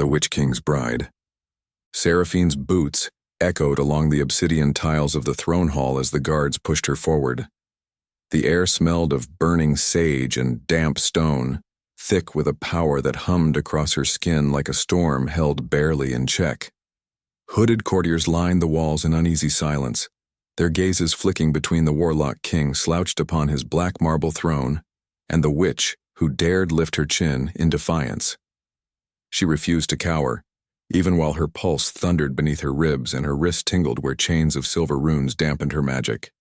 The Witch King's bride. Seraphine's boots echoed along the obsidian tiles of the throne hall as the guards pushed her forward. The air smelled of burning sage and damp stone, thick with a power that hummed across her skin like a storm held barely in check. Hooded courtiers lined the walls in uneasy silence, their gazes flicking between the warlock king slouched upon his black marble throne and the witch who dared lift her chin in defiance. She refused to cower, even while her pulse thundered beneath her ribs and her wrist tingled where chains of silver runes dampened her magic.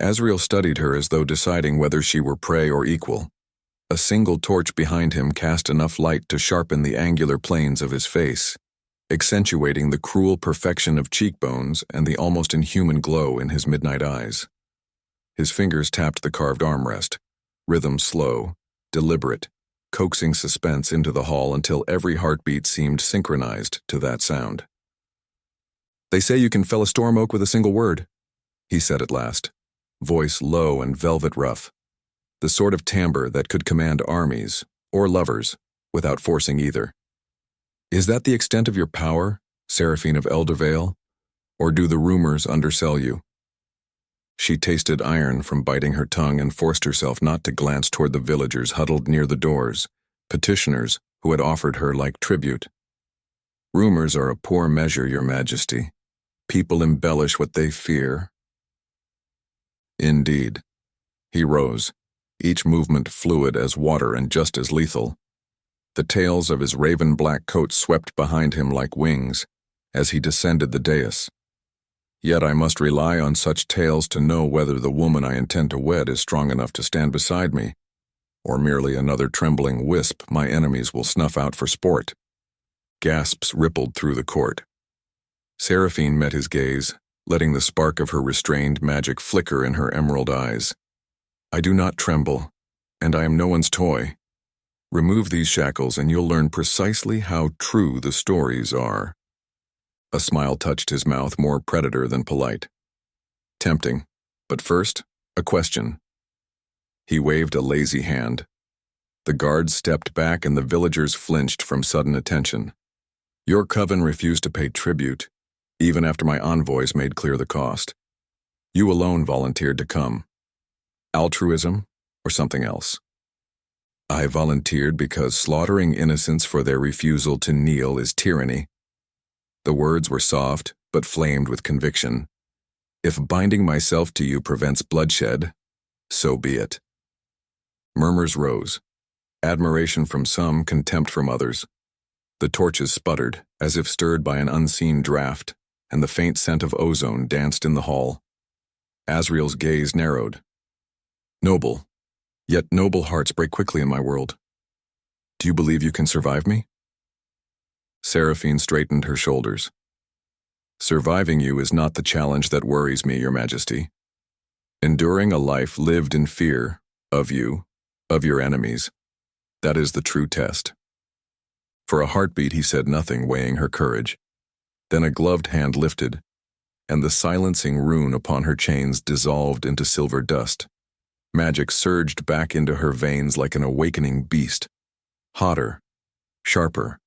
Azriel studied her as though deciding whether she were prey or equal. A single torch behind him cast enough light to sharpen the angular planes of his face, accentuating the cruel perfection of cheekbones and the almost inhuman glow in his midnight eyes. His fingers tapped the carved armrest, rhythm slow, deliberate, coaxing suspense into the hall until every heartbeat seemed synchronized to that sound. "They say you can fell a storm oak with a single word," he said at last, voice low and velvet rough, the sort of timbre that could command armies, or lovers, without forcing either. "Is that the extent of your power, Seraphine of Eldervale, or do the rumors undersell you?" She tasted iron from biting her tongue and forced herself not to glance toward the villagers huddled near the doors, petitioners who had offered her like tribute. "Rumors are a poor measure, Your Majesty. People embellish what they fear." "Indeed." He rose, each movement fluid as water and just as lethal. The tails of his raven-black coat swept behind him like wings as he descended the dais. "Yet I must rely on such tales to know whether the woman I intend to wed is strong enough to stand beside me, or merely another trembling wisp my enemies will snuff out for sport." Gasps rippled through the court. Seraphine met his gaze, letting the spark of her restrained magic flicker in her emerald eyes. "I do not tremble, and I am no one's toy. Remove these shackles and you'll learn precisely how true the stories are." A smile touched his mouth, more predator than polite. "Tempting, but first, a question." He waved a lazy hand. The guards stepped back and the villagers flinched from sudden attention. "Your coven refused to pay tribute, even after my envoys made clear the cost. You alone volunteered to come. Altruism or something else?" "I volunteered because slaughtering innocents for their refusal to kneel is tyranny." The words were soft, but flamed with conviction. "If binding myself to you prevents bloodshed, so be it." Murmurs rose. Admiration from some, contempt from others. The torches sputtered, as if stirred by an unseen draft, and the faint scent of ozone danced in the hall. Azriel's gaze narrowed. "Noble. Yet noble hearts break quickly in my world. Do you believe you can survive me?" Seraphine straightened her shoulders. "Surviving you is not the challenge that worries me, Your Majesty. Enduring a life lived in fear of you, of your enemies, that is the true test." For a heartbeat he said nothing, weighing her courage. Then a gloved hand lifted, and the silencing rune upon her chains dissolved into silver dust. Magic surged back into her veins like an awakening beast. Hotter, sharper,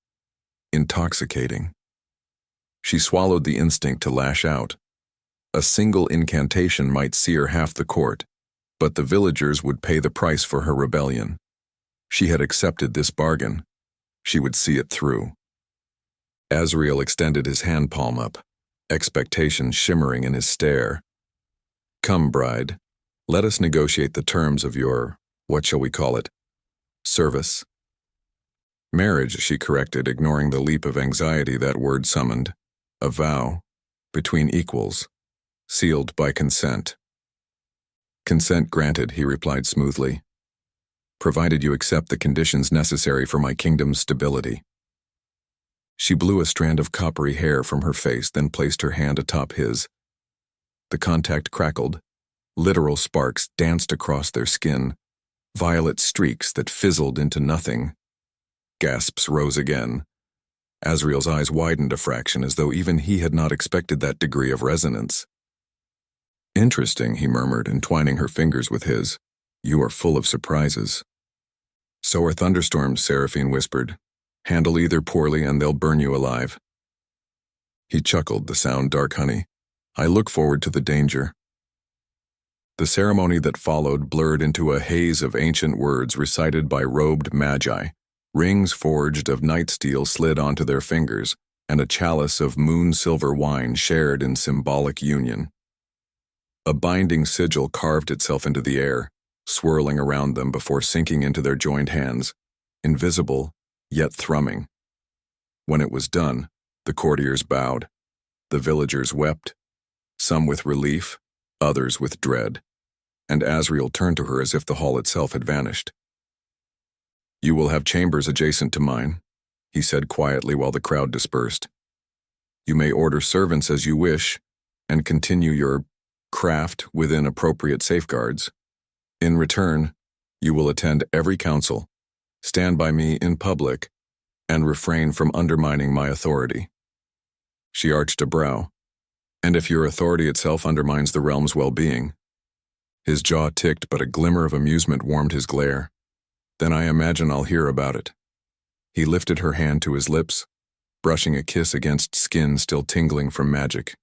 intoxicating. She swallowed the instinct to lash out. A single incantation might sear half the court, but the villagers would pay the price for her rebellion. She had accepted this bargain. She would see it through. Azriel extended his hand palm up, expectation shimmering in his stare. "Come, bride. Let us negotiate the terms of your, what shall we call it, service?" "Marriage," she corrected, ignoring the leap of anxiety that word summoned. "A vow, between equals, sealed by consent." "Consent granted," he replied smoothly, "provided you accept the conditions necessary for my kingdom's stability." She blew a strand of coppery hair from her face, then placed her hand atop his. The contact crackled. Literal sparks danced across their skin, violet streaks that fizzled into nothing. Gasps rose again. Azriel's eyes widened a fraction, as though even he had not expected that degree of resonance. "Interesting," he murmured, entwining her fingers with his. "You are full of surprises." "So are thunderstorms," Seraphine whispered. Handle either poorly and they'll burn you alive." He chuckled, the sound dark honey. "I look forward to the danger." The ceremony that followed blurred into a haze of ancient words recited by robed magi. Rings forged of night steel slid onto their fingers, and a chalice of moon-silver wine shared in symbolic union. A binding sigil carved itself into the air, swirling around them before sinking into their joined hands, invisible, yet thrumming. When it was done, the courtiers bowed. The villagers wept, some with relief, others with dread, and Azriel turned to her as if the hall itself had vanished. "You will have chambers adjacent to mine," he said quietly while the crowd dispersed. "You may order servants as you wish, and continue your craft within appropriate safeguards. In return, you will attend every council, stand by me in public, and refrain from undermining my authority." She arched a brow. "And if your authority itself undermines the realm's well-being?" His jaw ticked, but a glimmer of amusement warmed his glare. "Then I imagine I'll hear about it." He lifted her hand to his lips, brushing a kiss against skin still tingling from magic.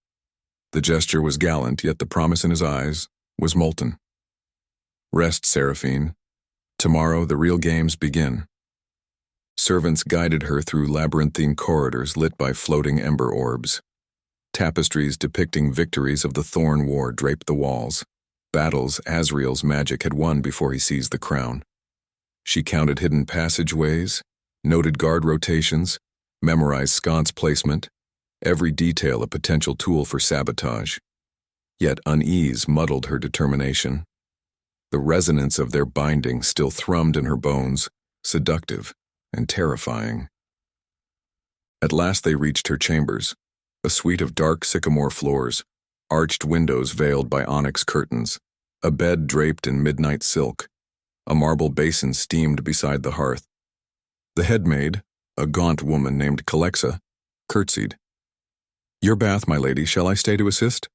The gesture was gallant, yet the promise in his eyes was molten. "Rest, Seraphine. Tomorrow the real games begin." Servants guided her through labyrinthine corridors lit by floating ember orbs. Tapestries depicting victories of the Thorn War draped the walls, battles Azriel's magic had won before he seized the crown. She counted hidden passageways, noted guard rotations, memorized sconce placement, every detail a potential tool for sabotage. Yet unease muddled her determination. The resonance of their binding still thrummed in her bones, seductive and terrifying. At last they reached her chambers, a suite of dark sycamore floors, arched windows veiled by onyx curtains, a bed draped in midnight silk. A marble basin steamed beside the hearth. The headmaid, a gaunt woman named Calexa, curtsied. "Your bath, my lady. Shall I stay to assist?"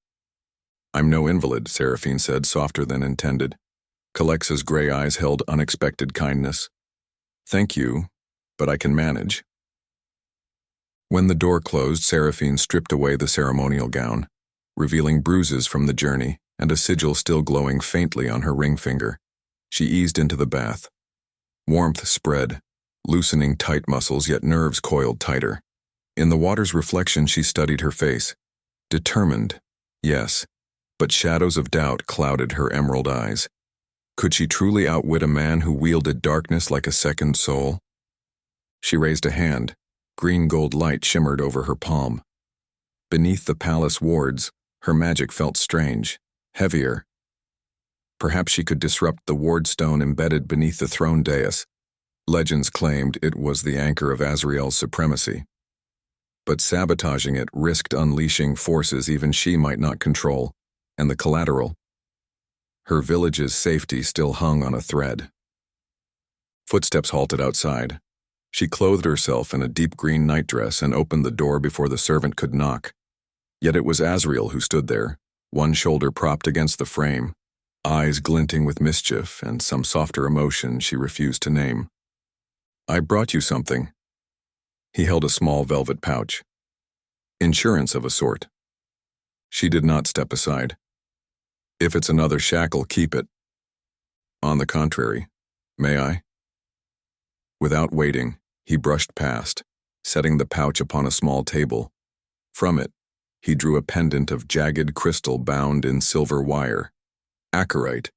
"I'm no invalid," Seraphine said, softer than intended. Calexa's gray eyes held unexpected kindness. "Thank you, but I can manage." When the door closed, Seraphine stripped away the ceremonial gown, revealing bruises from the journey and a sigil still glowing faintly on her ring finger. She eased into the bath. Warmth spread, loosening tight muscles, yet nerves coiled tighter. In the water's reflection, she studied her face. Determined, yes, but shadows of doubt clouded her emerald eyes. Could she truly outwit a man who wielded darkness like a second soul? She raised a hand. Green-gold light shimmered over her palm. Beneath the palace wards, her magic felt strange, heavier. Perhaps she could disrupt the ward stone embedded beneath the throne dais. Legends claimed it was the anchor of Azriel's supremacy. But sabotaging it risked unleashing forces even she might not control, and the collateral. Her village's safety still hung on a thread. Footsteps halted outside. She clothed herself in a deep green nightdress and opened the door before the servant could knock. Yet it was Azriel who stood there, one shoulder propped against the frame, eyes glinting with mischief and some softer emotion she refused to name. "I brought you something." He held a small velvet pouch. "Insurance of a sort." She did not step aside. "If it's another shackle, keep it." "On the contrary, may I?" Without waiting, he brushed past, setting the pouch upon a small table. From it, he drew a pendant of jagged crystal bound in silver wire. Acarite,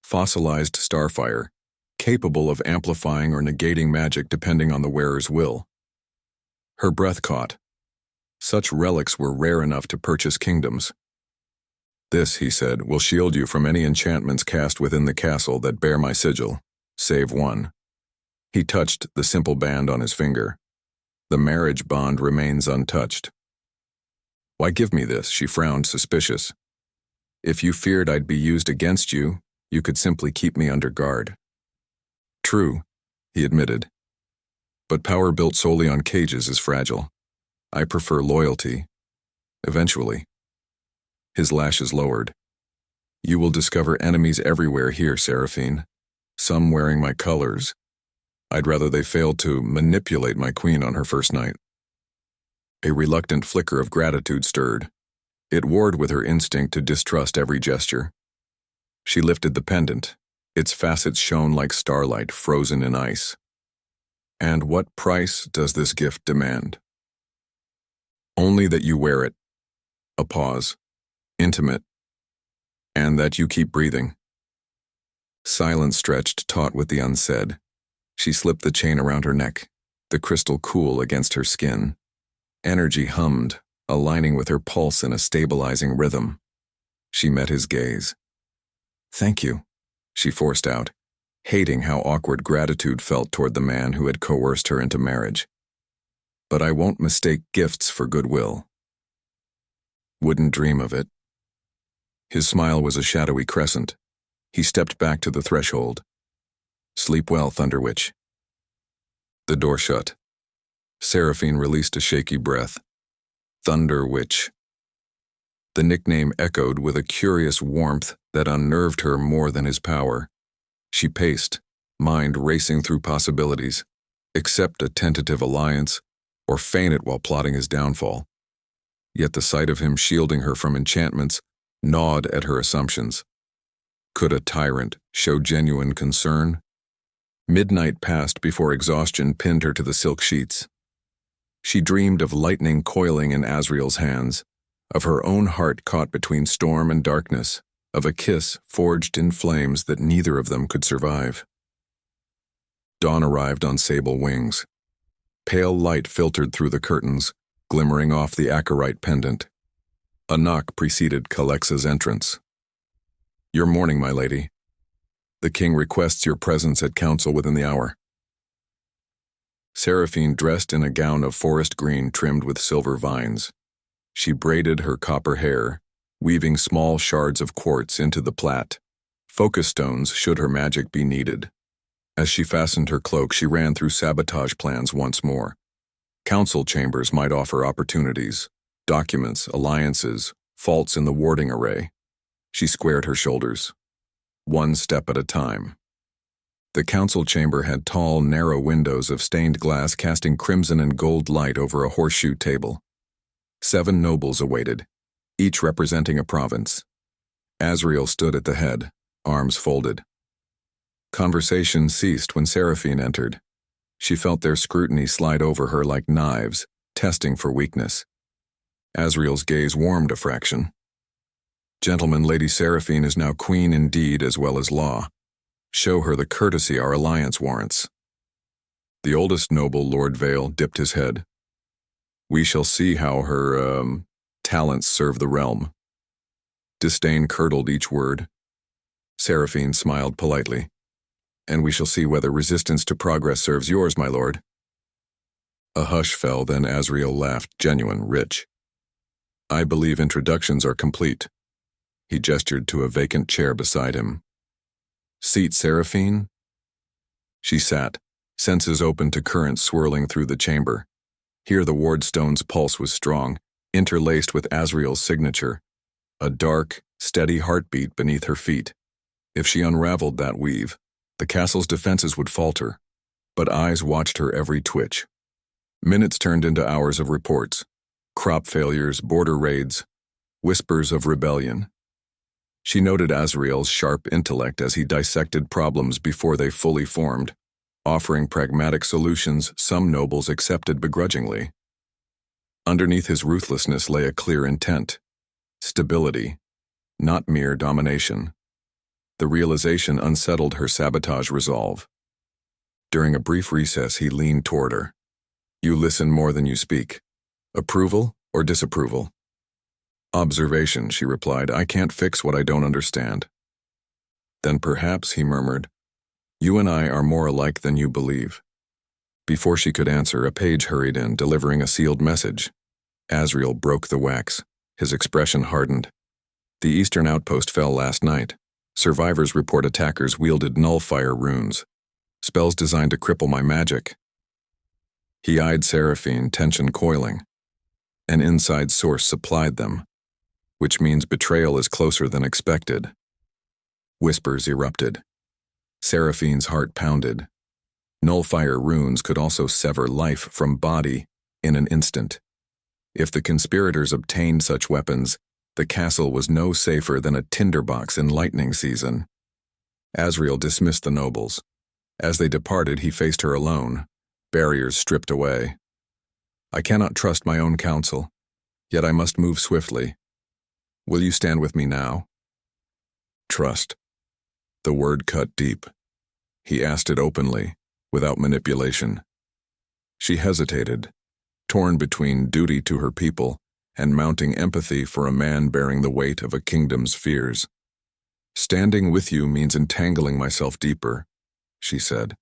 fossilized starfire, capable of amplifying or negating magic depending on the wearer's will. Her breath caught. Such relics were rare enough to purchase kingdoms. "This," he said, "will shield you from any enchantments cast within the castle that bear my sigil, save one." He touched the simple band on his finger. "The marriage bond remains untouched." "Why give me this?" She frowned, suspicious. "If you feared I'd be used against you, you could simply keep me under guard." "True," he admitted. "But power built solely on cages is fragile. I prefer loyalty. Eventually." His lashes lowered. "You will discover enemies everywhere here, Seraphine. Some wearing my colors. I'd rather they failed to manipulate my queen on her first night. A reluctant flicker of gratitude stirred. It warred with her instinct to distrust every gesture. She lifted the pendant. Its facets shone like starlight frozen in ice. And what price does this gift demand? Only that you wear it. A pause. Intimate. And that you keep breathing. Silence stretched taut with the unsaid. She slipped the chain around her neck, the crystal cool against her skin. Energy hummed, aligning with her pulse in a stabilizing rhythm. She met his gaze. "Thank you," she forced out, hating how awkward gratitude felt toward the man who had coerced her into marriage. "But I won't mistake gifts for goodwill." "Wouldn't dream of it." His smile was a shadowy crescent. He stepped back to the threshold. "Sleep well, Thunder Witch." The door shut. Seraphine released a shaky breath. Thunder Witch. The nickname echoed with a curious warmth that unnerved her more than his power. She paced, mind racing through possibilities. Accept a tentative alliance, or feign it while plotting his downfall. Yet the sight of him shielding her from enchantments gnawed at her assumptions. Could a tyrant show genuine concern? Midnight passed before exhaustion pinned her to the silk sheets. She dreamed of lightning coiling in Azriel's hands, of her own heart caught between storm and darkness, of a kiss forged in flames that neither of them could survive. Dawn arrived on sable wings. Pale light filtered through the curtains, glimmering off the acarite pendant. A knock preceded Calexa's entrance. "Your morning, my lady. The king requests your presence at council within the hour." Seraphine dressed in a gown of forest green trimmed with silver vines. She braided her copper hair, weaving small shards of quartz into the plait, focus stones should her magic be needed. As she fastened her cloak, she ran through sabotage plans once more. Council chambers might offer opportunities, documents, alliances, faults in the warding array. She squared her shoulders. One step at a time. The council chamber had tall, narrow windows of stained glass casting crimson and gold light over a horseshoe table. 7 nobles awaited, each representing a province. Azriel stood at the head, arms folded. Conversation ceased when Seraphine entered. She felt their scrutiny slide over her like knives, testing for weakness. Azriel's gaze warmed a fraction. "Gentlemen, Lady Seraphine is now queen in deed as well as law. Show her the courtesy our alliance warrants." The oldest noble, Lord Vale, dipped his head. "We shall see how her, talents serve the realm." Disdain curdled each word. Seraphine smiled politely. "And we shall see whether resistance to progress serves yours, my lord." A hush fell, then Azriel laughed, genuine, rich. "I believe introductions are complete." He gestured to a vacant chair beside him. "Seat, Seraphine." She sat, senses open to currents swirling through the chamber. Here the wardstone's pulse was strong, interlaced with Azriel's signature, a dark, steady heartbeat beneath her feet. If she unraveled that weave, the castle's defenses would falter, but eyes watched her every twitch. Minutes turned into hours of reports, crop failures, border raids, whispers of rebellion. She noted Azriel's sharp intellect as he dissected problems before they fully formed, offering pragmatic solutions some nobles accepted begrudgingly. Underneath his ruthlessness lay a clear intent: stability, not mere domination. The realization unsettled her sabotage resolve. During a brief recess, he leaned toward her. "You listen more than you speak. Approval or disapproval?" "Observation," she replied. "I can't fix what I don't understand." "Then perhaps," he murmured, "you and I are more alike than you believe." Before she could answer, a page hurried in, delivering a sealed message. Azriel broke the wax. His expression hardened. "The eastern outpost fell last night. Survivors report attackers wielded nullfire runes, spells designed to cripple my magic." He eyed Seraphine, tension coiling. An inside source supplied them, which means betrayal is closer than expected. Whispers erupted. Seraphine's heart pounded. Nullfire runes could also sever life from body in an instant. If the conspirators obtained such weapons, the castle was no safer than a tinderbox in lightning season. Azriel dismissed the nobles. As they departed, he faced her alone, barriers stripped away. I cannot trust my own counsel, yet I must move swiftly. Will you stand with me now? Trust. The word cut deep. He asked it openly, without manipulation. She hesitated, torn between duty to her people and mounting empathy for a man bearing the weight of a kingdom's fears. Standing with you means entangling myself deeper, she said.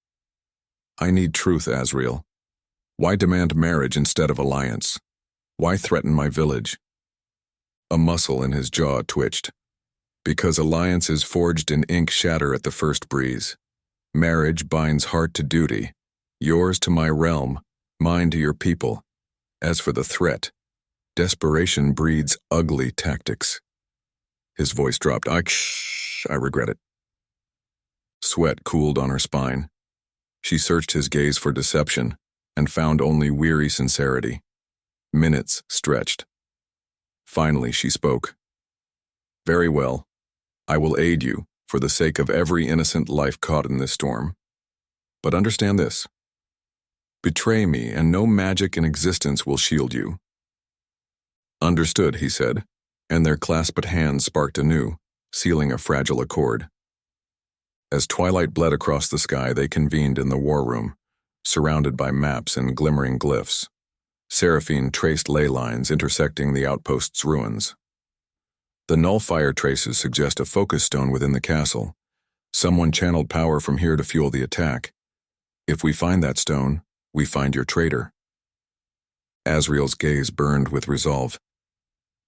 I need truth, Azriel. Why demand marriage instead of alliance? Why threaten my village? A muscle in his jaw twitched. Because alliances forged in ink shatter at the first breeze. Marriage binds heart to duty, yours to my realm, mine to your people. As for the threat, desperation breeds ugly tactics. His voice dropped. I regret it. Sweat cooled on her spine. She searched his gaze for deception and found only weary sincerity. Minutes stretched. Finally, she spoke. Very well. I will aid you for the sake of every innocent life caught in this storm. But understand this. Betray me, and no magic in existence will shield you. Understood, he said, and their clasped hands sparked anew, sealing a fragile accord. As twilight bled across the sky, they convened in the war room, surrounded by maps and glimmering glyphs. Seraphine traced ley lines intersecting the outpost's ruins. The nullfire traces suggest a focus stone within the castle. Someone channeled power from here to fuel the attack. If we find that stone, we find your traitor. Azriel's gaze burned with resolve.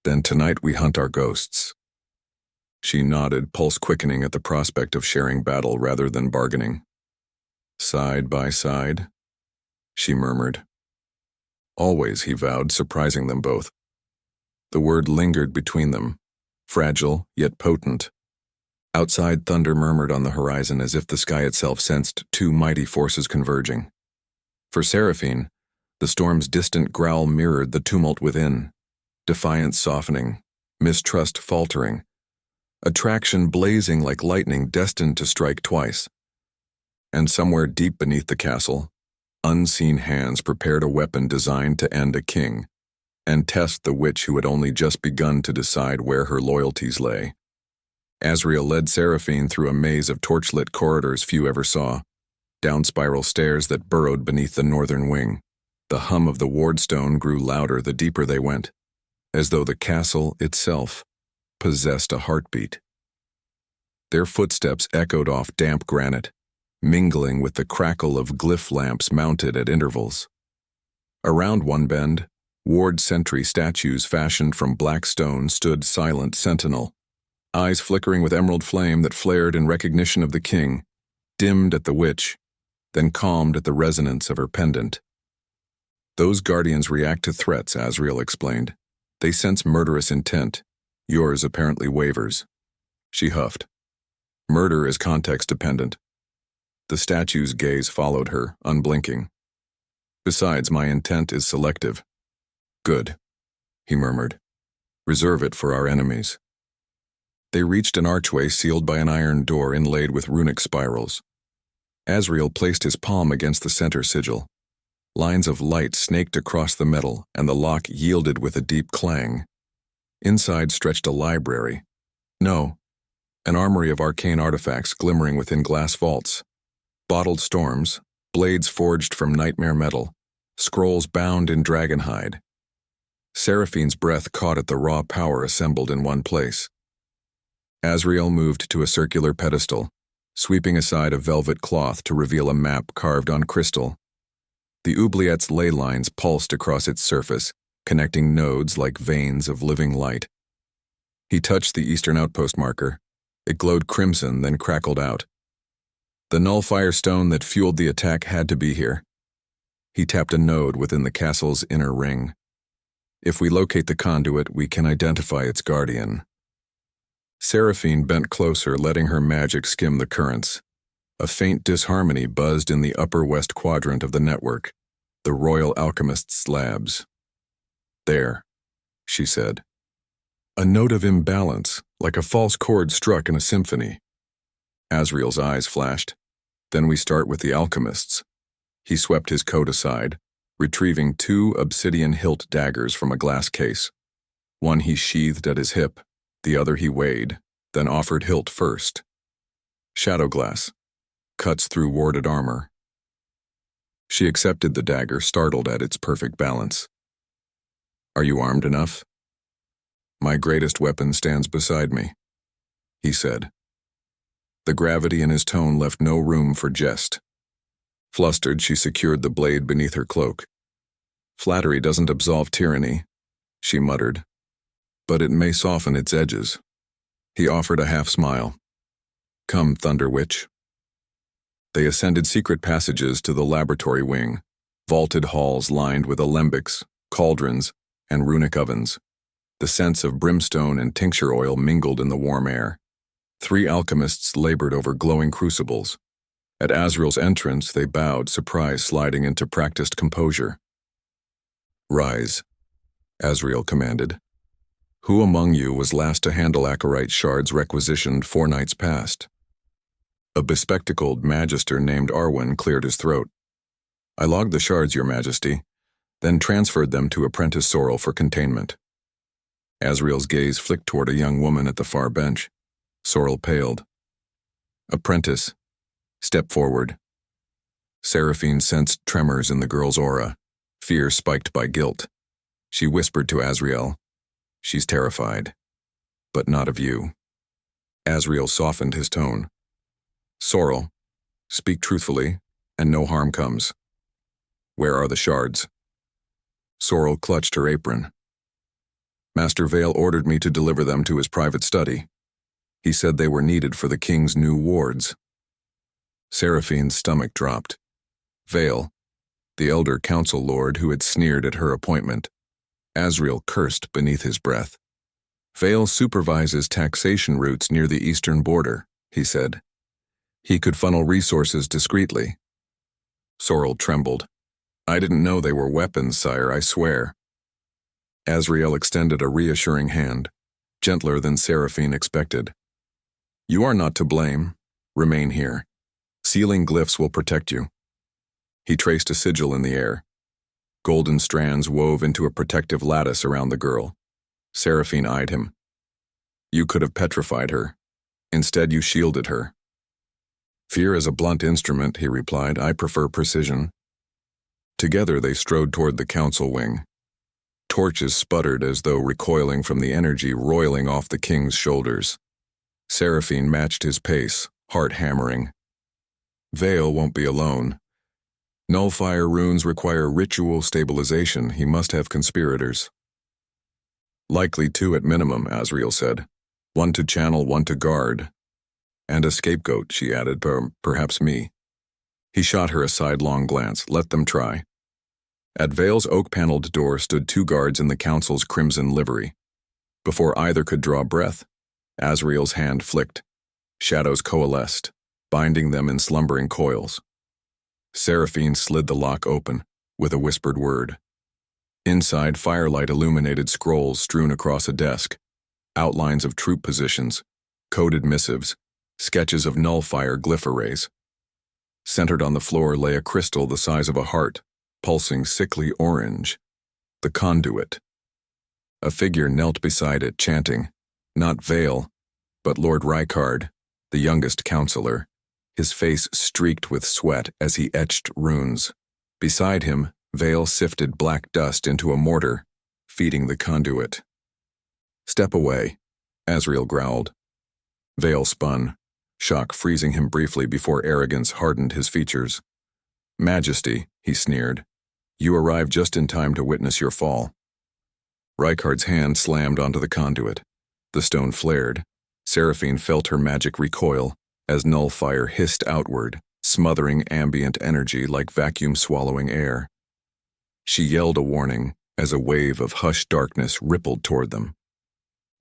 Then tonight we hunt our ghosts. She nodded, pulse quickening at the prospect of sharing battle rather than bargaining. Side by side, she murmured. Always, he vowed, surprising them both. The word lingered between them, fragile yet potent. Outside, thunder murmured on the horizon as if the sky itself sensed two mighty forces converging. For Seraphine, the storm's distant growl mirrored the tumult within, defiance softening, mistrust faltering, attraction blazing like lightning destined to strike twice. And somewhere deep beneath the castle, unseen hands prepared a weapon designed to end a king and test the witch who had only just begun to decide where her loyalties lay. Azriel led Seraphine through a maze of torchlit corridors few ever saw, down spiral stairs that burrowed beneath the northern wing. The hum of the wardstone grew louder the deeper they went, as though the castle itself possessed a heartbeat. Their footsteps echoed off damp granite, mingling with the crackle of glyph lamps mounted at intervals. Around one bend, ward sentry statues fashioned from black stone stood silent sentinel, eyes flickering with emerald flame that flared in recognition of the king, dimmed at the witch, then calmed at the resonance of her pendant. Those guardians react to threats, Azriel explained. They sense murderous intent. Yours apparently wavers. She huffed. Murder is context-dependent. The statue's gaze followed her, unblinking. Besides, my intent is selective. Good, he murmured. Reserve it for our enemies. They reached an archway sealed by an iron door inlaid with runic spirals. Azriel placed his palm against the center sigil. Lines of light snaked across the metal, and the lock yielded with a deep clang. Inside stretched a library. No, an armory of arcane artifacts glimmering within glass vaults. Bottled storms, blades forged from nightmare metal, scrolls bound in dragonhide. Seraphine's breath caught at the raw power assembled in one place. Azriel moved to a circular pedestal, sweeping aside a velvet cloth to reveal a map carved on crystal. The oubliette's ley lines pulsed across its surface, connecting nodes like veins of living light. He touched the eastern outpost marker. It glowed crimson, then crackled out. The nullfire stone that fueled the attack had to be here. He tapped a node within the castle's inner ring. If we locate the conduit, we can identify its guardian. Seraphine bent closer, letting her magic skim the currents. A faint disharmony buzzed in the upper west quadrant of the network, the Royal Alchemist's labs. "There," she said. A note of imbalance, like a false chord struck in a symphony. Azriel's eyes flashed. "Then we start with the alchemists." He swept his coat aside, retrieving 2 obsidian-hilt daggers from a glass case. One he sheathed at his hip, the other he weighed, then offered hilt first. "Shadow glass. Cuts through warded armor." She accepted the dagger, startled at its perfect balance. "Are you armed enough?" "My greatest weapon stands beside me," he said. The gravity in his tone left no room for jest. Flustered, she secured the blade beneath her cloak. "Flattery doesn't absolve tyranny," she muttered, "but it may soften its edges." He offered a half-smile. "Come, Thunder Witch." They ascended secret passages to the laboratory wing, vaulted halls lined with alembics, cauldrons, and runic ovens. The scents of brimstone and tincture oil mingled in the warm air. 3 alchemists labored over glowing crucibles. At Azriel's entrance, they bowed, surprise sliding into practiced composure. "Rise," Azriel commanded. "Who among you was last to handle Acherite shards requisitioned 4 nights past?" A bespectacled magister named Arwen cleared his throat. "I logged the shards, Your Majesty, then transferred them to Apprentice Sorrel for containment." Azriel's gaze flicked toward a young woman at the far bench. Sorrel paled. "Apprentice, step forward." Seraphine sensed tremors in the girl's aura, fear spiked by guilt. She whispered to Azriel, "She's terrified, but not of you." Azriel softened his tone. "Sorrel, speak truthfully, and no harm comes. Where are the shards?" Sorrel clutched her apron. "Master Vale ordered me to deliver them to his private study. He said they were needed for the king's new wards." Seraphine's stomach dropped. Vale, the elder council lord who had sneered at her appointment. Azriel cursed beneath his breath. "Vale supervises taxation routes near the eastern border," he said. "He could funnel resources discreetly." Sorrel trembled. "I didn't know they were weapons, sire, I swear." Azriel extended a reassuring hand, gentler than Seraphine expected. "You are not to blame. Remain here. Sealing glyphs will protect you." He traced a sigil in the air. Golden strands wove into a protective lattice around the girl. Seraphine eyed him. "You could have petrified her. Instead, you shielded her." "Fear is a blunt instrument," he replied. "I prefer precision." Together they strode toward the council wing. Torches sputtered as though recoiling from the energy roiling off the king's shoulders. Seraphine matched his pace, heart hammering. Vale won't be alone. Nullfire runes require ritual stabilization. He must have conspirators. "Likely 2 at minimum," Azriel said. "1 to channel, 1 to guard. And a scapegoat," she added, "perhaps me." He shot her a sidelong glance. "Let them try." At Vale's oak-paneled door stood 2 guards in the council's crimson livery. Before either could draw breath, Azriel's hand flicked. Shadows coalesced, binding them in slumbering coils. Seraphine slid the lock open, with a whispered word. Inside, firelight illuminated scrolls strewn across a desk, outlines of troop positions, coded missives, sketches of nullfire glyph arrays. Centered on the floor lay a crystal the size of a heart, pulsing sickly orange. The conduit. A figure knelt beside it, chanting, not Vale, but Lord Rykard, the youngest counselor, his face streaked with sweat as he etched runes. Beside him, Vale sifted black dust into a mortar, feeding the conduit. "Step away," Azriel growled. Vale spun, shock freezing him briefly before arrogance hardened his features. "Majesty," he sneered, "you arrived just in time to witness your fall." Rykard's hand slammed onto the conduit. The stone flared. Seraphine felt her magic recoil as nullfire hissed outward, smothering ambient energy like vacuum-swallowing air. She yelled a warning as a wave of hushed darkness rippled toward them.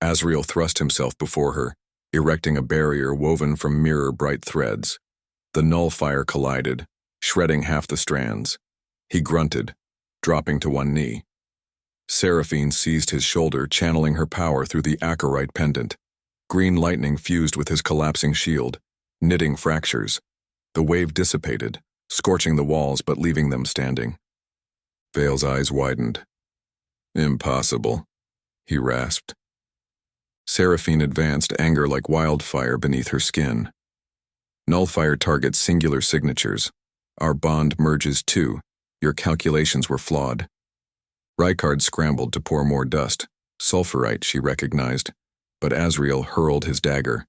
Azriel thrust himself before her, erecting a barrier woven from mirror-bright threads. The nullifier collided, shredding half the strands. He grunted, dropping to one knee. Seraphine seized his shoulder, channeling her power through the acorite pendant. Green lightning fused with his collapsing shield, knitting fractures. The wave dissipated, scorching the walls but leaving them standing. Vale's eyes widened. Impossible, he rasped. Seraphine advanced, anger like wildfire beneath her skin. Nullifier targets singular signatures. Our bond merges too. Your calculations were flawed. Rykard scrambled to pour more dust. Sulfurite, she recognized, but Azriel hurled his dagger.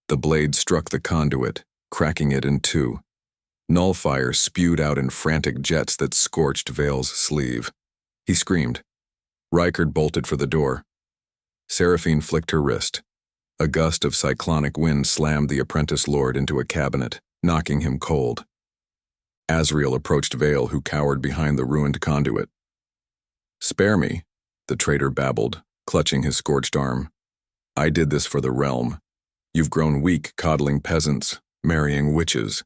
The blade struck the conduit, cracking it in two. Nullifier spewed out in frantic jets that scorched Vale's sleeve. He screamed. Rykard bolted for the door. Seraphine flicked her wrist. A gust of cyclonic wind slammed the apprentice lord into a cabinet, knocking him cold. Azriel approached Vale, who cowered behind the ruined conduit. "Spare me," the traitor babbled, clutching his scorched arm. "I did this for the realm. You've grown weak, coddling peasants, marrying witches."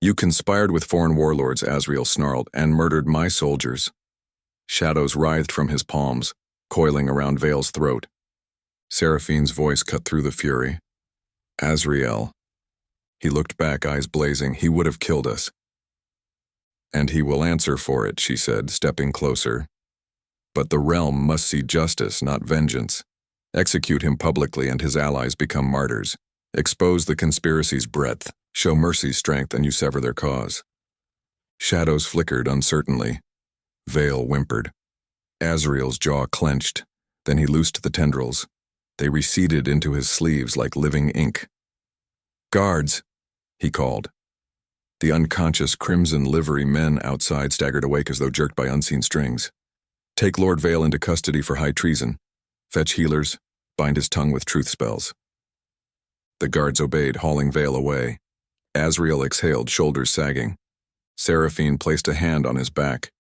"You conspired with foreign warlords," Azriel snarled, "and murdered my soldiers." Shadows writhed from his palms, coiling around Vale's throat. Seraphine's voice cut through the fury. "Azriel." He looked back, eyes blazing. "He would have killed us." "And he will answer for it," she said, stepping closer. "But the realm must see justice, not vengeance. Execute him publicly and his allies become martyrs. Expose the conspiracy's breadth. Show mercy's strength and you sever their cause." Shadows flickered uncertainly. Vale whimpered. Azriel's jaw clenched. Then he loosed the tendrils. They receded into his sleeves like living ink. "Guards!" he called. The unconscious crimson livery men outside staggered awake as though jerked by unseen strings. "Take Lord Vale into custody for high treason. Fetch healers. Bind his tongue with truth spells." The guards obeyed, hauling Vale away. Azriel exhaled, shoulders sagging. Seraphine placed a hand on his back.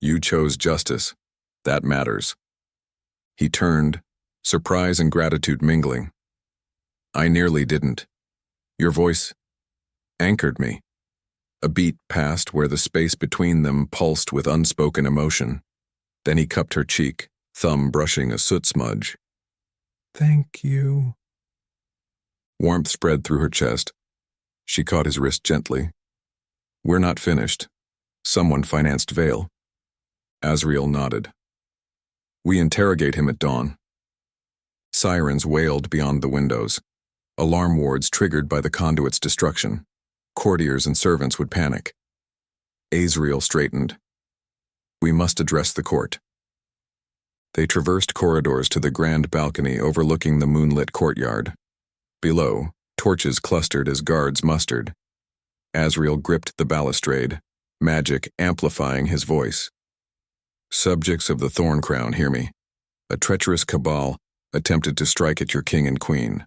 "You chose justice. That matters." He turned, surprise and gratitude mingling. "I nearly didn't. Your voice anchored me." A beat passed where the space between them pulsed with unspoken emotion. Then he cupped her cheek, thumb brushing a soot smudge. "Thank you." Warmth spread through her chest. She caught his wrist gently. "We're not finished. Someone financed Vale." Azriel nodded. "We interrogate him at dawn." Sirens wailed beyond the windows. Alarm wards triggered by the conduit's destruction. Courtiers and servants would panic. Azriel straightened. "We must address the court." They traversed corridors to the grand balcony overlooking the moonlit courtyard. Below, torches clustered as guards mustered. Azriel gripped the balustrade, magic amplifying his voice. "Subjects of the Thorn Crown, hear me. A treacherous cabal attempted to strike at your king and queen.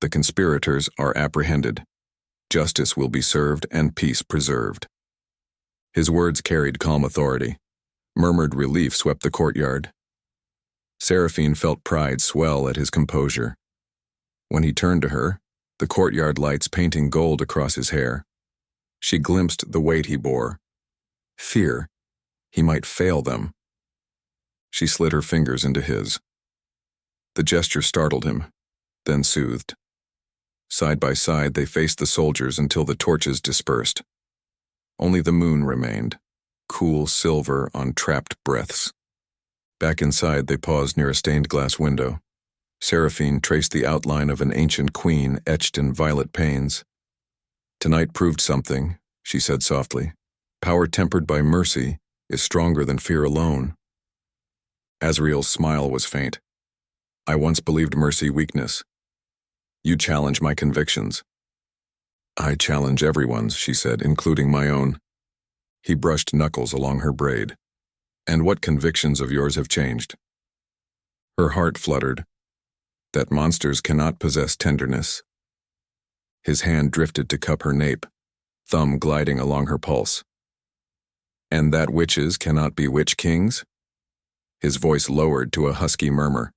The conspirators are apprehended. Justice will be served and peace preserved." His words carried calm authority. Murmured relief swept the courtyard. Seraphine felt pride swell at his composure. When he turned to her, the courtyard lights painting gold across his hair, she glimpsed the weight he bore. Fear. He might fail them. She slid her fingers into his. The gesture startled him, then soothed. Side by side, they faced the soldiers until the torches dispersed. Only the moon remained, cool silver on trapped breaths. Back inside, they paused near a stained glass window. Seraphine traced the outline of an ancient queen etched in violet panes. "Tonight proved something," she said softly. "Power tempered by mercy is stronger than fear alone." Azriel's smile was faint. "I once believed mercy weakness. You challenge my convictions." "I challenge everyone's," she said, "including my own." He brushed knuckles along her braid. "And what convictions of yours have changed?" Her heart fluttered. "That monsters cannot possess tenderness." His hand drifted to cup her nape, thumb gliding along her pulse. "And that witches cannot be witch kings?" His voice lowered to a husky murmur.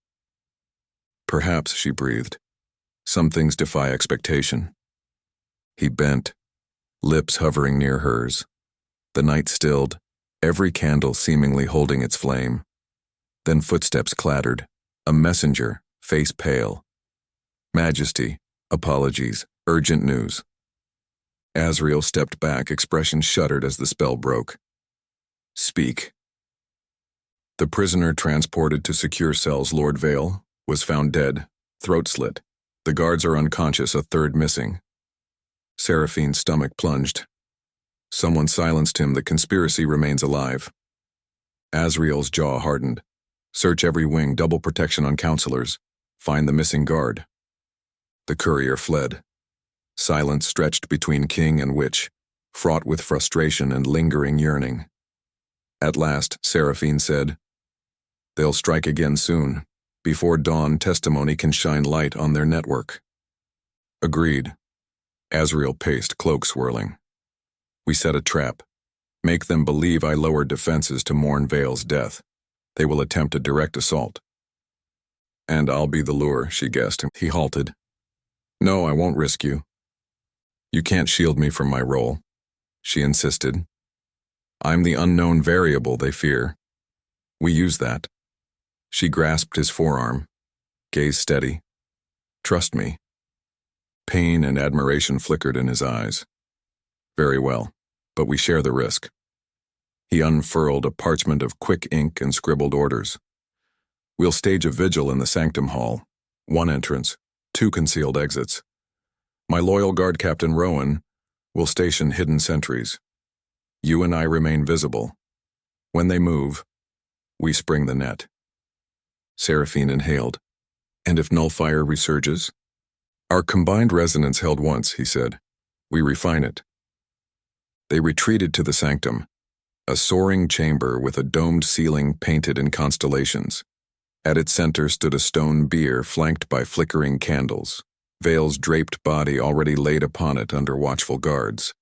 "Perhaps," she breathed. "Some things defy expectation." He bent, lips hovering near hers. The night stilled, every candle seemingly holding its flame. Then footsteps clattered, a messenger, face pale. Majesty, apologies, urgent news. Azriel stepped back, expression shuddered as the spell broke. Speak. The prisoner transported to secure cells, Lord Vale, was found dead, throat slit. The guards are unconscious, a third missing. Seraphine's stomach plunged. Someone silenced him, the conspiracy remains alive. Azriel's jaw hardened. Search every wing, double protection on counselors. Find the missing guard. The courier fled. Silence stretched between king and witch, fraught with frustration and lingering yearning. At last, Seraphine said, "They'll strike again soon. Before dawn, testimony can shine light on their network." Agreed. Azriel paced, cloak swirling. "We set a trap. Make them believe I lowered defenses to mourn Vale's death. They will attempt a direct assault." "And I'll be the lure," she guessed. He halted. "No, I won't risk you." "You can't shield me from my role," she insisted. "I'm the unknown variable they fear. We use that." She grasped his forearm, gaze steady. "Trust me." Pain and admiration flickered in his eyes. "Very well, but we share the risk." He unfurled a parchment of quick ink and scribbled orders. "We'll stage a vigil in the sanctum hall. 1 entrance, 2 concealed exits. My loyal guard captain Rowan will station hidden sentries. You and I remain visible. When they move, we spring the net." Seraphine inhaled. "And if nullfire resurges?" "Our combined resonance held once," he said. "We refine it." They retreated to the sanctum, a soaring chamber with a domed ceiling painted in constellations. At its center stood a stone bier flanked by flickering candles, Vale's draped body already laid upon it under watchful guards.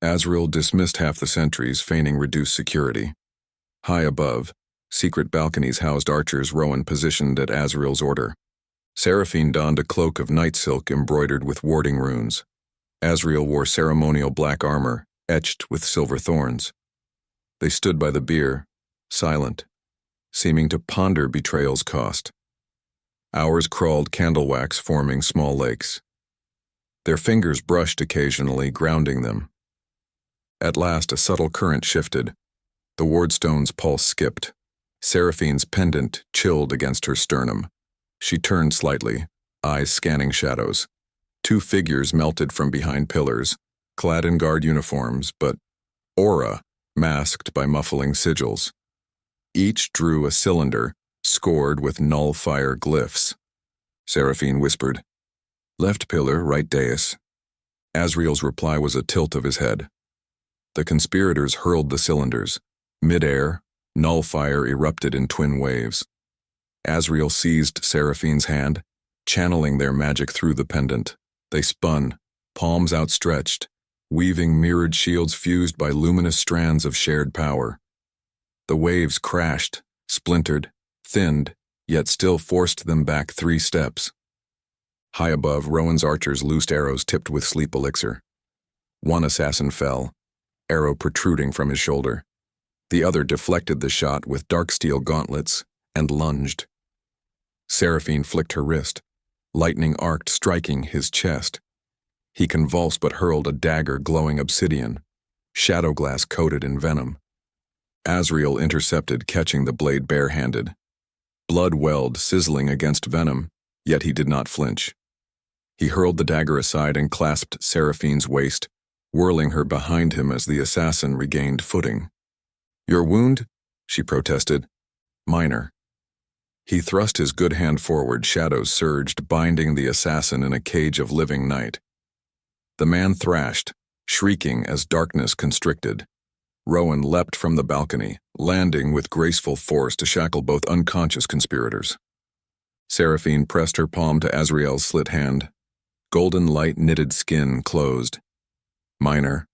Azriel dismissed half the sentries, feigning reduced security. High above, secret balconies housed archers, Rowan positioned at Azriel's order. Seraphine donned a cloak of night silk embroidered with warding runes. Azriel wore ceremonial black armor, etched with silver thorns. They stood by the bier, silent, seeming to ponder betrayal's cost. Hours crawled, candle wax forming small lakes. Their fingers brushed occasionally, grounding them. At last, a subtle current shifted. The wardstone's pulse skipped. Seraphine's pendant chilled against her sternum. She turned slightly, eyes scanning shadows. 2 figures melted from behind pillars, clad in guard uniforms, but aura masked by muffling sigils. Each drew a cylinder, scored with nullfire glyphs. Seraphine whispered, "Left pillar, right dais." Azriel's reply was a tilt of his head. The conspirators hurled the cylinders. Mid-air, nullfire erupted in twin waves. Azriel seized Seraphine's hand, channeling their magic through the pendant. They spun, palms outstretched, weaving mirrored shields fused by luminous strands of shared power. The waves crashed, splintered, thinned, yet still forced them back 3 steps. High above, Rowan's archers loosed arrows tipped with sleep elixir. One assassin fell, arrow protruding from his shoulder. The other deflected the shot with dark steel gauntlets and lunged. Seraphine flicked her wrist, lightning arced, striking his chest. He convulsed but hurled a dagger glowing obsidian, shadow glass coated in venom. Azriel intercepted, catching the blade barehanded. Blood welled, sizzling against venom, yet he did not flinch. He hurled the dagger aside and clasped Seraphine's waist, whirling her behind him as the assassin regained footing. "Your wound?" she protested. "Minor." He thrust his good hand forward, shadows surged, binding the assassin in a cage of living night. The man thrashed, shrieking as darkness constricted. Rowan leapt from the balcony, landing with graceful force to shackle both unconscious conspirators. Seraphine pressed her palm to Azriel's slit hand. Golden light knitted skin closed. "Minor,"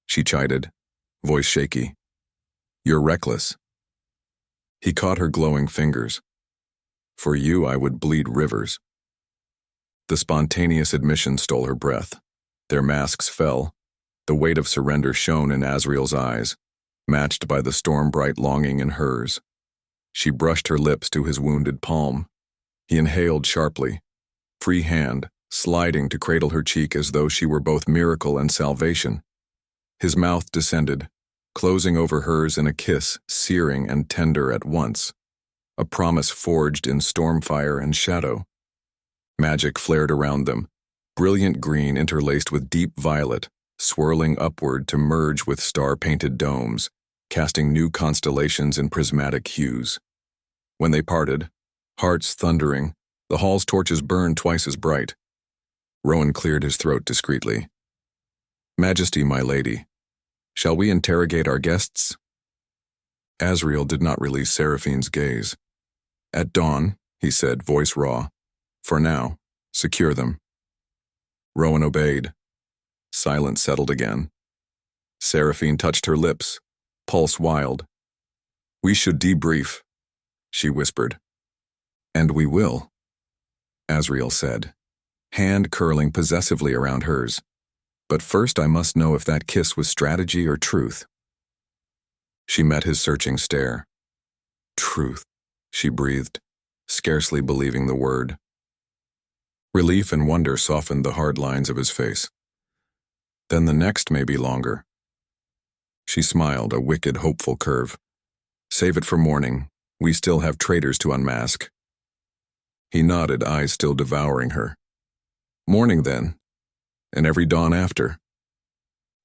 she chided, voice shaky. "You're reckless." He caught her glowing fingers. "For you, I would bleed rivers." The spontaneous admission stole her breath. Their masks fell. The weight of surrender shone in Azriel's eyes, matched by the storm-bright longing in hers. She brushed her lips to his wounded palm. He inhaled sharply, free hand, sliding to cradle her cheek as though she were both miracle and salvation. His mouth descended, closing over hers in a kiss, searing and tender at once, a promise forged in stormfire and shadow. Magic flared around them, brilliant green interlaced with deep violet, swirling upward to merge with star-painted domes, casting new constellations in prismatic hues. When they parted, hearts thundering, the hall's torches burned twice as bright. Rowan cleared his throat discreetly. "Majesty, my lady, shall we interrogate our guests?" Azriel did not release Seraphine's gaze. "At dawn," he said, voice raw. "For now, secure them." Rowan obeyed. Silence settled again. Seraphine touched her lips, pulse wild. "We should debrief," she whispered. "And we will," Azriel said, hand curling possessively around hers. "But first I must know if that kiss was strategy or truth." She met his searching stare. "Truth," she breathed, scarcely believing the word. Relief and wonder softened the hard lines of his face. "Then the next may be longer." She smiled, a wicked, hopeful curve. "Save it for morning. We still have traitors to unmask." He nodded, eyes still devouring her. "Morning, then, and every dawn after."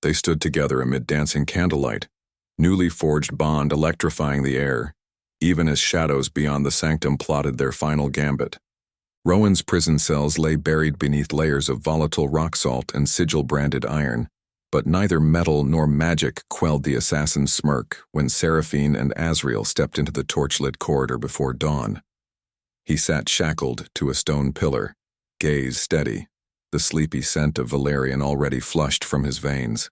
They stood together amid dancing candlelight, newly forged bond electrifying the air, even as shadows beyond the sanctum plotted their final gambit. Rowan's prison cells lay buried beneath layers of volatile rock salt and sigil-branded iron, but neither metal nor magic quelled the assassin's smirk when Seraphine and Azriel stepped into the torchlit corridor before dawn. He sat shackled to a stone pillar, gaze steady, the sleepy scent of valerian already flushed from his veins.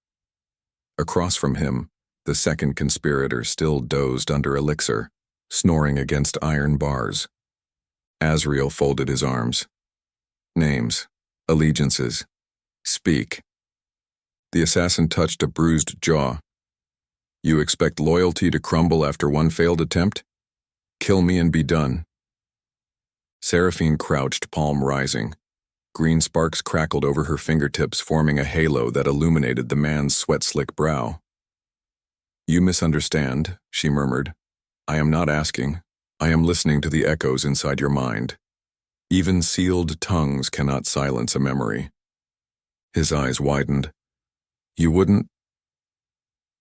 Across from him, the second conspirator still dozed under elixir, snoring against iron bars. Azriel folded his arms. "Names, allegiances, speak." The assassin touched a bruised jaw. "You expect loyalty to crumble after one failed attempt? Kill me and be done." Seraphine crouched, palm rising. Green sparks crackled over her fingertips, forming a halo that illuminated the man's sweat-slick brow. "You misunderstand," she murmured. "I am not asking. I am listening to the echoes inside your mind. Even sealed tongues cannot silence a memory." His eyes widened. "You wouldn't?"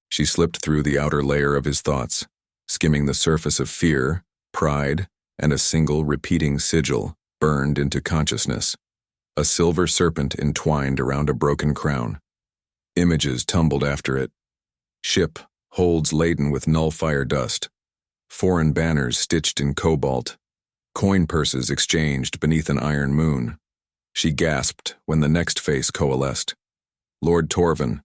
She slipped through the outer layer of his thoughts, skimming the surface of fear, pride, and a single repeating sigil burned into consciousness. A silver serpent entwined around a broken crown. Images tumbled after it. Ship, holds laden with nullfire dust. Foreign banners stitched in cobalt. Coin purses exchanged beneath an iron moon. She gasped when the next face coalesced. Lord Torvin,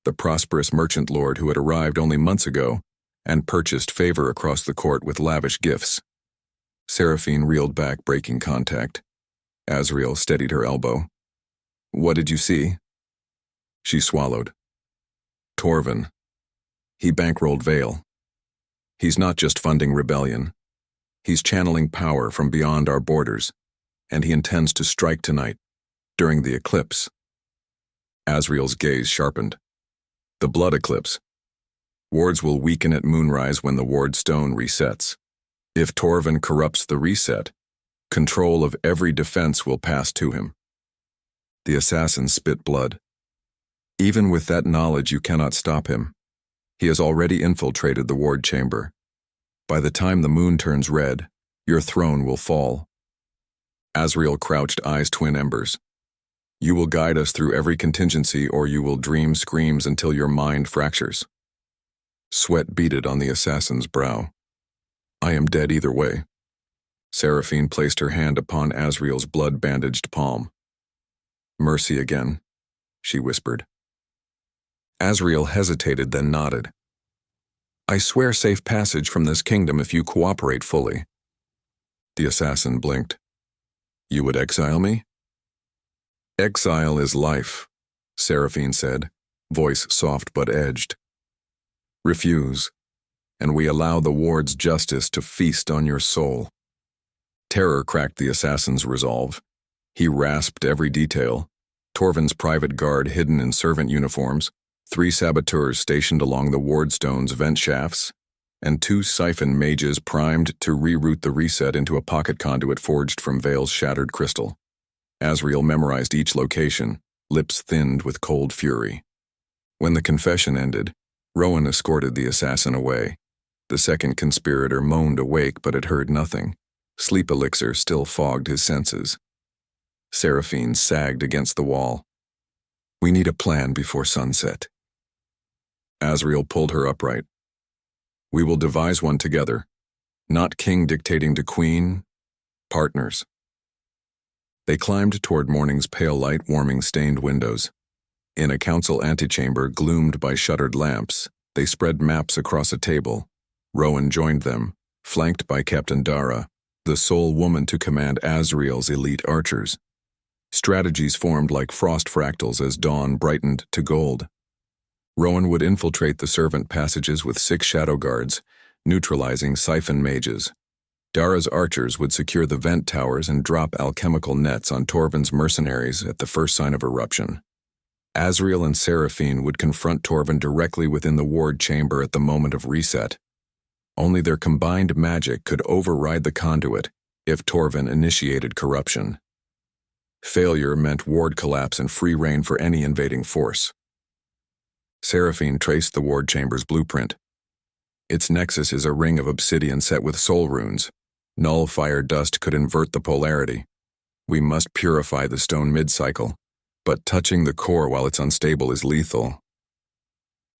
the prosperous merchant lord who had arrived only months ago and purchased favor across the court with lavish gifts. Seraphine reeled back, breaking contact. Azriel steadied her elbow. "What did you see?" She swallowed. "Torvin. He bankrolled Vale. He's not just funding rebellion. He's channeling power from beyond our borders, and he intends to strike tonight, during the eclipse." Azriel's gaze sharpened. "The blood eclipse. Wards will weaken at moonrise when the ward stone resets. If Torvin corrupts the reset, control of every defense will pass to him." The assassin spit blood. "Even with that knowledge, you cannot stop him. He has already infiltrated the ward chamber. By the time the moon turns red, your throne will fall." Azriel crouched, eyes twin embers. "You will guide us through every contingency, or you will dream screams until your mind fractures." Sweat beaded on the assassin's brow. "I am dead either way." Seraphine placed her hand upon Azriel's blood-bandaged palm. "Mercy again," she whispered. Azriel hesitated, then nodded. "I swear safe passage from this kingdom if you cooperate fully." The assassin blinked. "You would exile me?" "Exile is life. Seraphine said, voice soft but edged. Refuse, and we allow the ward's justice to feast on your soul. Terror cracked the assassin's resolve. He rasped every detail. Torvin's private guard hidden in servant uniforms, 3 saboteurs stationed along the wardstone's vent shafts, and 2 siphon mages primed to reroute the reset into a pocket conduit forged from Vale's shattered crystal. Azriel memorized each location, lips thinned with cold fury. When the confession ended, Rowan escorted the assassin away. The second conspirator moaned awake but had heard nothing. Sleep elixir still fogged his senses. Seraphine sagged against the wall. We need a plan before sunset. Azriel pulled her upright. We will devise one together. Not king dictating to queen, partners. They climbed toward morning's pale light warming stained windows. In a council antechamber gloomed by shuttered lamps, they spread maps across a table. Rowan joined them, flanked by Captain Dara, the sole woman to command Azriel's elite archers. Strategies formed like frost fractals as dawn brightened to gold. Rowan would infiltrate the servant passages with 6 shadow guards, neutralizing siphon mages. Dara's archers would secure the vent towers and drop alchemical nets on Torvin's mercenaries at the first sign of eruption. Azriel and Seraphine would confront Torvin directly within the ward chamber at the moment of reset. Only their combined magic could override the conduit if Torvin initiated corruption. Failure meant ward collapse and free rein for any invading force. Seraphine traced the ward chamber's blueprint. Its nexus is a ring of obsidian set with soul runes. Null fire dust could invert the polarity. We must purify the stone mid-cycle, but touching the core while it's unstable is lethal.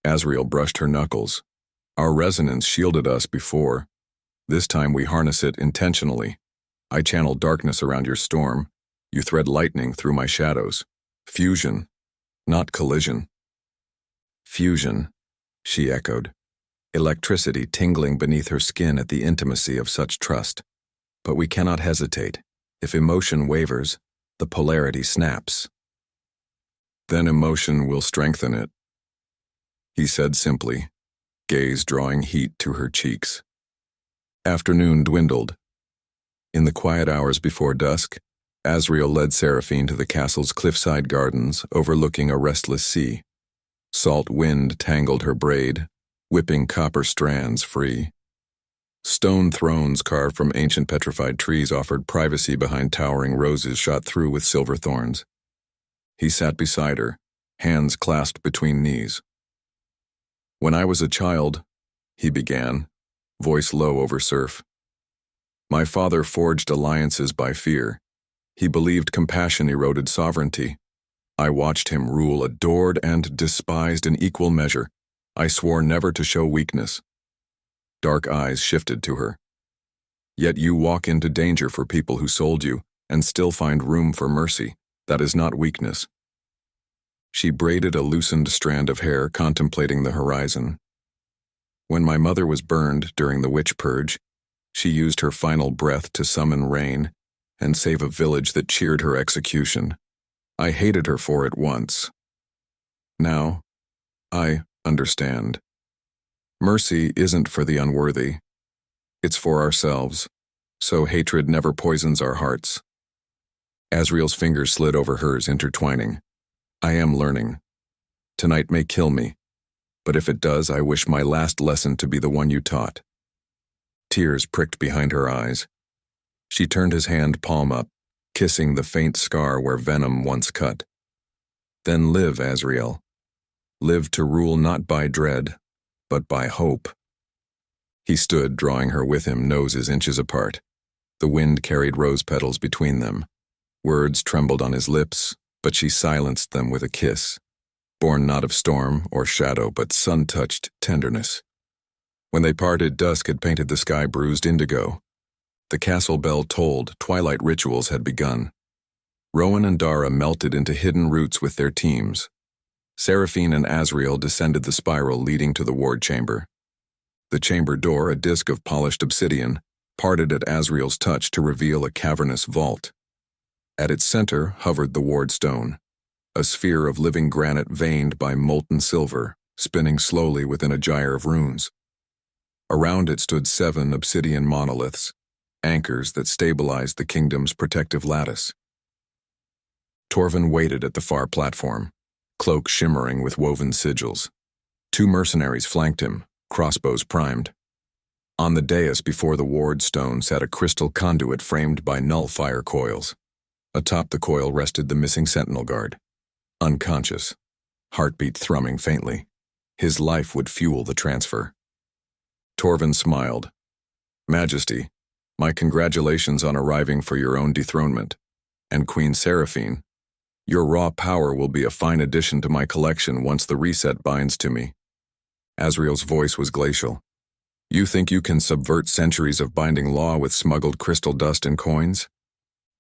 Azriel brushed her knuckles. Our resonance shielded us before. This time we harness it intentionally. I channel darkness around your storm. You thread lightning through my shadows. Fusion, not collision. Fusion, she echoed. Electricity tingling beneath her skin at the intimacy of such trust. But we cannot hesitate. If emotion wavers, the polarity snaps. Then emotion will strengthen it, he said simply, gaze drawing heat to her cheeks. Afternoon dwindled. In the quiet hours before dusk, Azriel led Seraphine to the castle's cliffside gardens overlooking a restless sea. Salt wind tangled her braid, whipping copper strands free. Stone thrones carved from ancient petrified trees offered privacy behind towering roses shot through with silver thorns. He sat beside her, hands clasped between knees. When I was a child, he began, voice low over surf. My father forged alliances by fear. He believed compassion eroded sovereignty. I watched him rule, adored and despised in equal measure. I swore never to show weakness. Dark eyes shifted to her. Yet you walk into danger for people who sold you and still find room for mercy. That is not weakness. She braided a loosened strand of hair, contemplating the horizon. When my mother was burned during the witch purge, she used her final breath to summon rain and save a village that cheered her execution. I hated her for it once. Now, I understand. Mercy isn't for the unworthy. It's for ourselves, so hatred never poisons our hearts. Azriel's fingers slid over hers, intertwining. I am learning. Tonight may kill me, but if it does, I wish my last lesson to be the one you taught. Tears pricked behind her eyes. She turned his hand palm up, kissing the faint scar where venom once cut. Then live, Azriel. Live to rule not by dread, but by hope. He stood, drawing her with him, noses inches apart. The wind carried rose petals between them. Words trembled on his lips, but she silenced them with a kiss, born not of storm or shadow, but sun-touched tenderness. When they parted, dusk had painted the sky bruised indigo. The castle bell tolled, twilight rituals had begun. Rowan and Dara melted into hidden roots with their teams. Seraphine and Azriel descended the spiral leading to the ward chamber. The chamber door, a disk of polished obsidian, parted at Azriel's touch to reveal a cavernous vault. At its center hovered the ward stone. a sphere of living granite veined by molten silver, spinning slowly within a gyre of runes. Around it stood 7 obsidian monoliths, anchors that stabilized the kingdom's protective lattice. Torvin waited at the far platform, cloak shimmering with woven sigils. 2 mercenaries flanked him, crossbows primed. On the dais before the ward stone sat a crystal conduit framed by nullfire coils. Atop the coil rested the missing sentinel guard, unconscious, heartbeat thrumming faintly. His life would fuel the transfer. Torvin smiled. "Majesty, my congratulations on arriving for your own dethronement. And Queen Seraphine, your raw power will be a fine addition to my collection once the reset binds to me." Azriel's voice was glacial. "You think you can subvert centuries of binding law with smuggled crystal dust and coins?"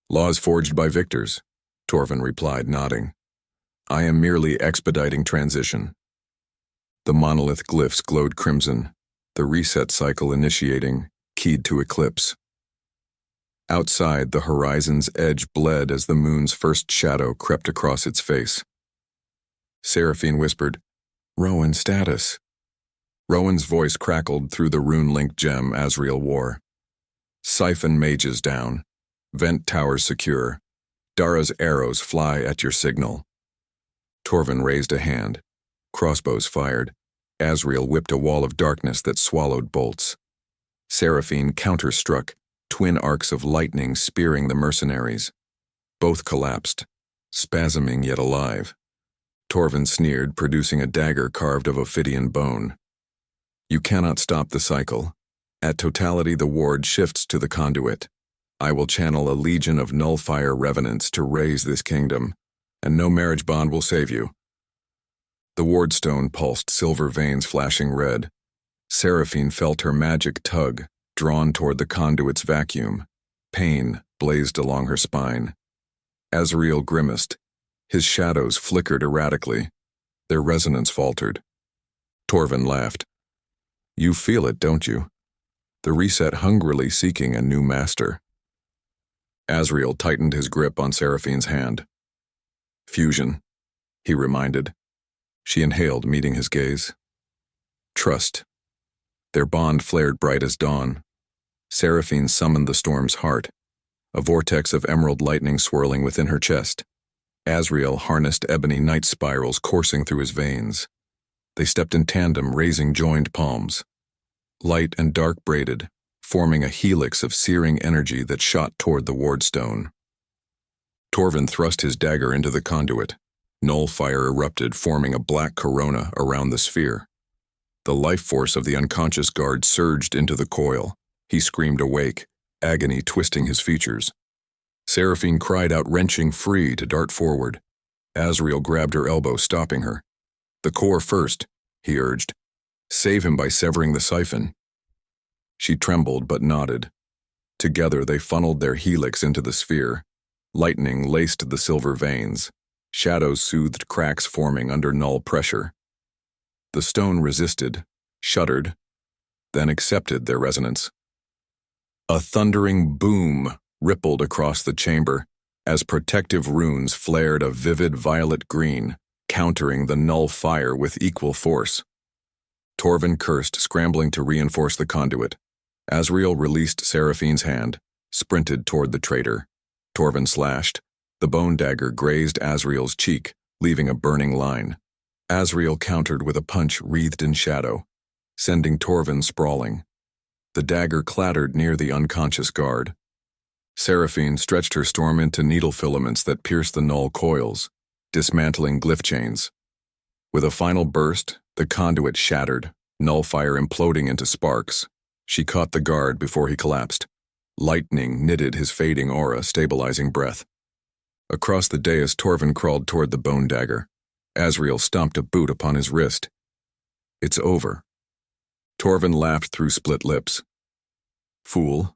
"Laws forged by victors," Torvin replied, nodding. "I am merely expediting transition." The monolith glyphs glowed crimson, the reset cycle initiating, keyed to eclipse. Outside, the horizon's edge bled as the moon's first shadow crept across its face. Seraphine whispered, "Rowan status." Rowan's voice crackled through the rune-linked gem Azriel wore. "Siphon mages down. Vent towers secure. Dara's arrows fly at your signal." Torvin raised a hand. Crossbows fired. Azriel whipped a wall of darkness that swallowed bolts. Seraphine counterstruck, twin arcs of lightning spearing the mercenaries. Both collapsed, spasming yet alive. Torvin sneered, producing a dagger carved of ophidian bone. "You cannot stop the cycle. At totality, the ward shifts to the conduit. I will channel a legion of nullfire revenants to raise this kingdom, and no marriage bond will save you." The wardstone pulsed, silver veins flashing red. Seraphine felt her magic tug, drawn toward the conduit's vacuum. Pain blazed along her spine. Azriel grimaced. His shadows flickered erratically. Their resonance faltered. Torvin laughed. "You feel it, don't you? The reset hungrily seeking a new master." Azriel tightened his grip on Seraphine's hand. "Fusion," he reminded. She inhaled, meeting his gaze. "Trust." Their bond flared bright as dawn. Seraphine summoned the storm's heart, a vortex of emerald lightning swirling within her chest. Azriel harnessed ebony night spirals coursing through his veins. They stepped in tandem, raising joined palms. Light and dark braided, forming a helix of searing energy that shot toward the wardstone. Torvin thrust his dagger into the conduit. Null fire erupted, forming a black corona around the sphere. The life force of the unconscious guard surged into the coil. He screamed awake, agony twisting his features. Seraphine cried out, wrenching free to dart forward. Azriel grabbed her elbow, stopping her. "The core first," he urged. "Save him by severing the siphon." She trembled but nodded. Together they funneled their helix into the sphere. Lightning laced the silver veins. Shadows soothed cracks forming under null pressure. The stone resisted, shuddered, then accepted their resonance. A thundering boom rippled across the chamber as protective runes flared a vivid violet green, countering the null fire with equal force. Torvin cursed, scrambling to reinforce the conduit. Azriel released Seraphine's hand, sprinted toward the traitor. Torvin slashed. The bone dagger grazed Azriel's cheek, leaving a burning line. Azriel countered with a punch wreathed in shadow, sending Torvin sprawling. The dagger clattered near the unconscious guard. Seraphine stretched her storm into needle filaments that pierced the null coils, dismantling glyph chains. With a final burst, the conduit shattered, nullfire imploding into sparks. She caught the guard before he collapsed. Lightning knitted his fading aura, stabilizing breath. Across the dais, Torvin crawled toward the bone dagger. Azriel stomped a boot upon his wrist. "It's over." Torvin laughed through split lips. "Fool.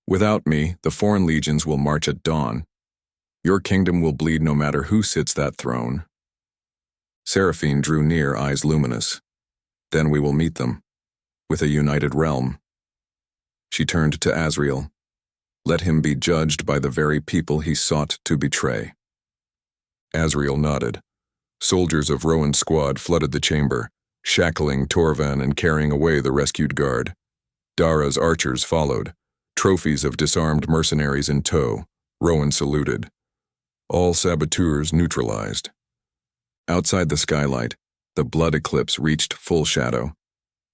Without me, the foreign legions will march at dawn. Your kingdom will bleed no matter who sits that throne." Seraphine drew near, eyes luminous. "Then we will meet them, with a united realm." She turned to Azriel. "Let him be judged by the very people he sought to betray." Azriel nodded. Soldiers of Rowan's squad flooded the chamber, shackling Torvan and carrying away the rescued guard. Dara's archers followed, trophies of disarmed mercenaries in tow. Rowan saluted. All saboteurs neutralized. Outside the skylight, the blood eclipse reached full shadow,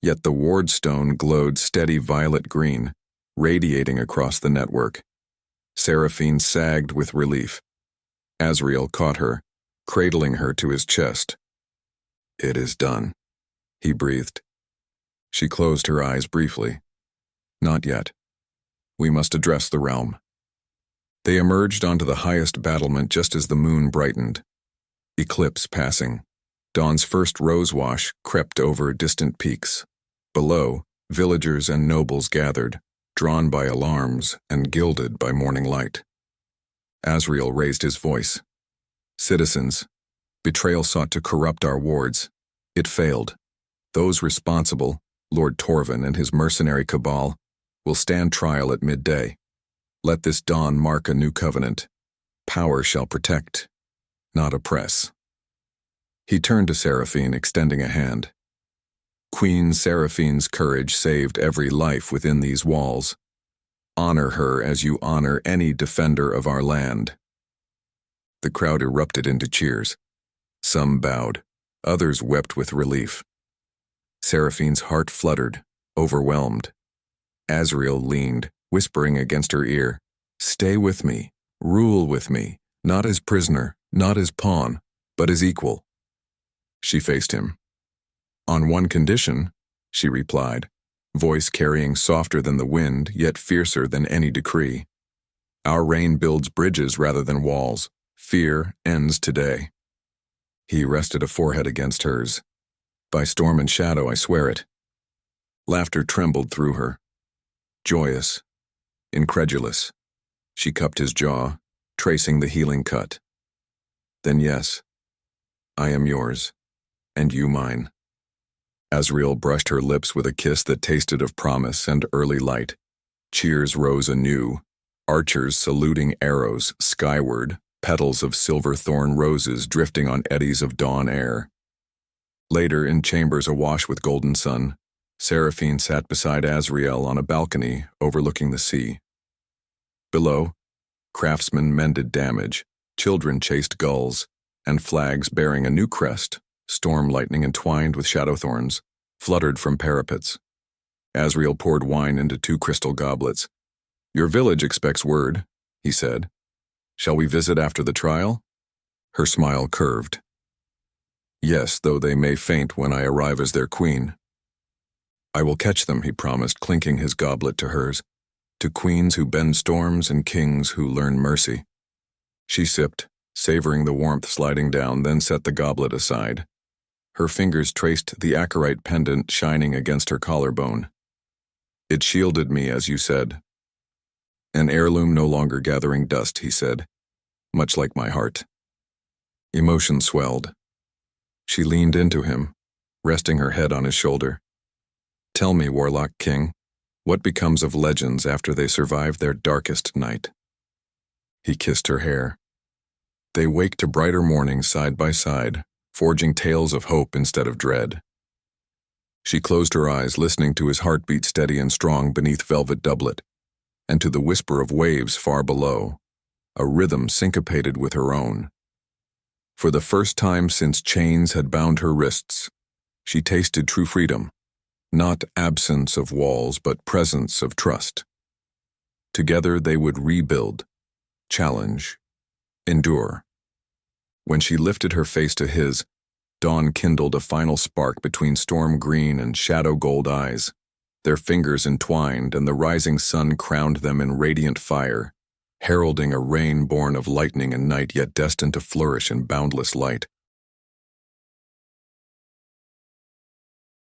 yet the ward stone glowed steady violet green, radiating across the network. Seraphine sagged with relief. Azriel caught her, cradling her to his chest. "It is done," he breathed. She closed her eyes briefly. "Not yet. We must address the realm." They emerged onto the highest battlement just as the moon brightened. Eclipse passing. Dawn's first rose wash crept over distant peaks. Below, villagers and nobles gathered, drawn by alarms and gilded by morning light. Azriel raised his voice. "Citizens, betrayal sought to corrupt our wards. It failed. Those responsible, Lord Torvan and his mercenary cabal, will stand trial at midday. Let this dawn mark a new covenant. Power shall protect, not oppress." He turned to Seraphine, extending a hand. "Queen Seraphine's courage saved every life within these walls. Honor her as you honor any defender of our land." The crowd erupted into cheers. Some bowed, others wept with relief. Seraphine's heart fluttered, overwhelmed. Azriel leaned, whispering against her ear, "Stay with me, rule with me, not as prisoner, not as pawn, but as equal." She faced him. "On one condition," she replied, voice carrying softer than the wind, yet fiercer than any decree. "Our reign builds bridges rather than walls. Fear ends today." He rested a forehead against hers. "By storm and shadow, I swear it." Laughter trembled through her. Joyous, incredulous, she cupped his jaw, tracing the healing cut. "Then yes, I am yours, and you mine." Azriel brushed her lips with a kiss that tasted of promise and early light. Cheers rose anew, archers saluting arrows skyward, petals of silver thorn roses drifting on eddies of dawn air. Later, in chambers awash with golden sun, Seraphine sat beside Azriel on a balcony overlooking the sea. Below, craftsmen mended damage, children chased gulls, and flags bearing a new crest, storm lightning entwined with shadow thorns, fluttered from parapets. Azriel poured wine into 2 crystal goblets. "Your village expects word," he said. "Shall we visit after the trial?" Her smile curved. "Yes, though they may faint when I arrive as their queen." "I will catch them," he promised, clinking his goblet to hers. "To queens who bend storms and kings who learn mercy." She sipped, savoring the warmth sliding down, then set the goblet aside. Her fingers traced the acarite pendant shining against her collarbone. "It shielded me, as you said." "An heirloom no longer gathering dust," he said, "much like my heart." Emotion swelled. She leaned into him, resting her head on his shoulder. "Tell me, Warlock King, what becomes of legends after they survive their darkest night?" He kissed her hair. They wake to brighter mornings side by side, forging tales of hope instead of dread. She closed her eyes, listening to his heartbeat steady and strong beneath velvet doublet, and to the whisper of waves far below, a rhythm syncopated with her own. For the first time since chains had bound her wrists, she tasted true freedom, not absence of walls, but presence of trust. Together they would rebuild, challenge, endure. When she lifted her face to his, dawn kindled a final spark between storm green and shadow gold eyes. Their fingers entwined, and the rising sun crowned them in radiant fire, heralding a reign born of lightning and night, yet destined to flourish in boundless light.